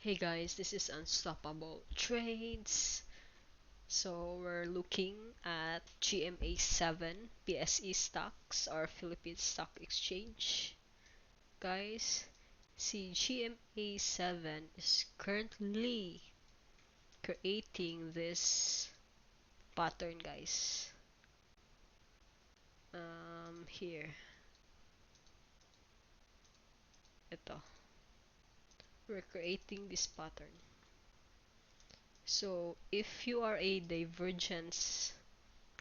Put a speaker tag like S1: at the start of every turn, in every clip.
S1: Hey guys, this is Unstoppable Trades. So we're looking at GMA 7 PSE stocks or Philippine Stock Exchange. Guys, see GMA 7 is currently creating this pattern, guys. Here, ito. We're creating this pattern. So if you are a divergence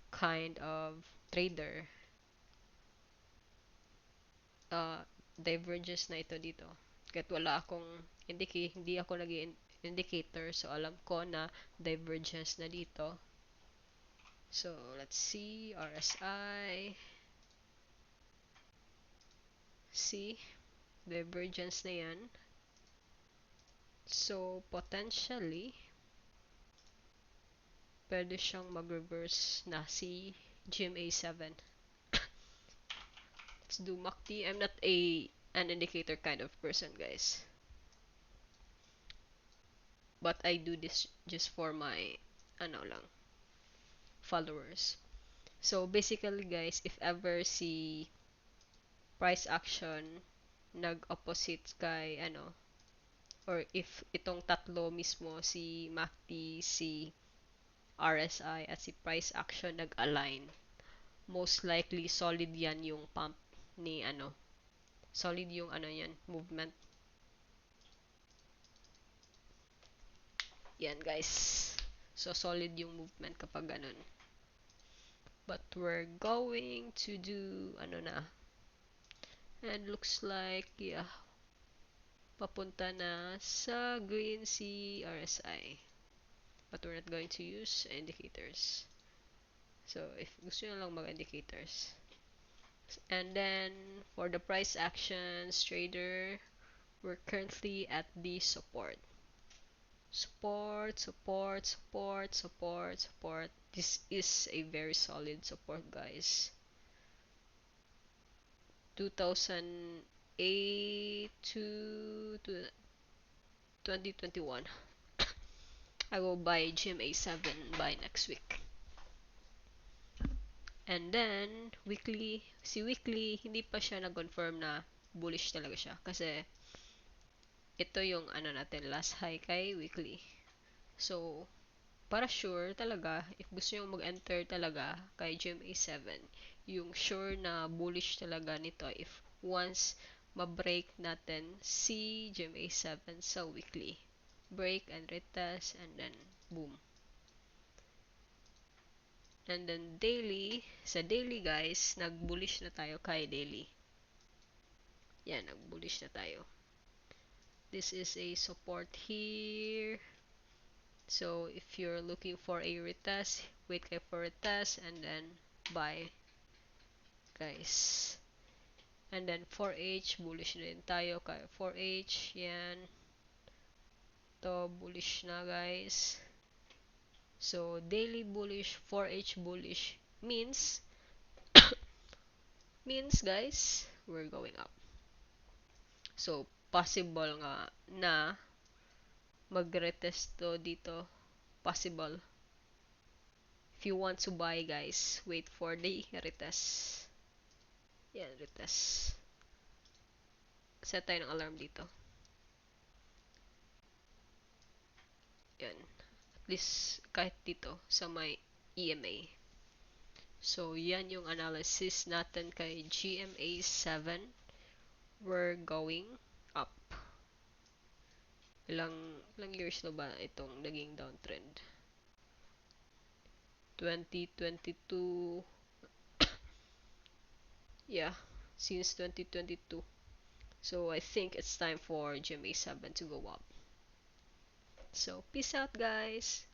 S1: kind of trader, uh, divergence na ito dito. Kahit wala akong hindi ako nag indicator, so alam ko na divergence na dito. So, let's see, RSI. See, divergence na yan. So, potentially, pwede siyang mag-reverse na si GMA7. Let's do MACD. I'm not an indicator kind of person, guys. But I do this just for my, ano lang, followers. So, basically, guys, if ever si price action nag-opposite kay, or if itong tatlo mismo, si MACD, si RSI, at si price action nag-align, most likely solid yan yung pump ni, solid yung, yan, movement. Yan, guys. So, solid yung movement kapag ganun. But we're going to do, and looks like, yeah, papunta na sa green si RSI. But we're not going to use indicators. So, if gusto nyo lang mag-indicators. And then, for the price actions trader, we're currently at the support. Support, support, support, support, support. This is a very solid support, guys. 2008 to 2021. I will buy GMA7 by next week. And then, weekly, hindi pa siya nag-confirm na bullish talaga siya. Kasi, ito yung natin, last high kay weekly. So, para sure talaga, if gusto nyo mag-enter talaga kay GMA7, yung sure na bullish talaga nito if once ma-break natin si GMA7 sa weekly. Break and retest and then boom. And then daily, sa daily guys, nag-bullish na tayo kay daily. Yan, nag-bullish na tayo. This is a support here. So, if you're looking for a retest, wait kayo for retest and then buy. Guys. And then 4H, bullish na din tayo kay 4H. Yan. To bullish na guys. So, daily bullish, 4H bullish means guys, we're going up. So, possible nga na mag-retest to dito. Possible. If you want to buy, guys, wait for the retest. Yan, retest. Set tayo ng alarm dito. Yan. At least, kahit dito, sa may EMA. So, yan yung analysis natin kay GMA7. We're going up. Ilang years na ba itong naging downtrend? 2022. Yeah, since 2022. So, I think it's time for GMA7 to go up. So, peace out, guys!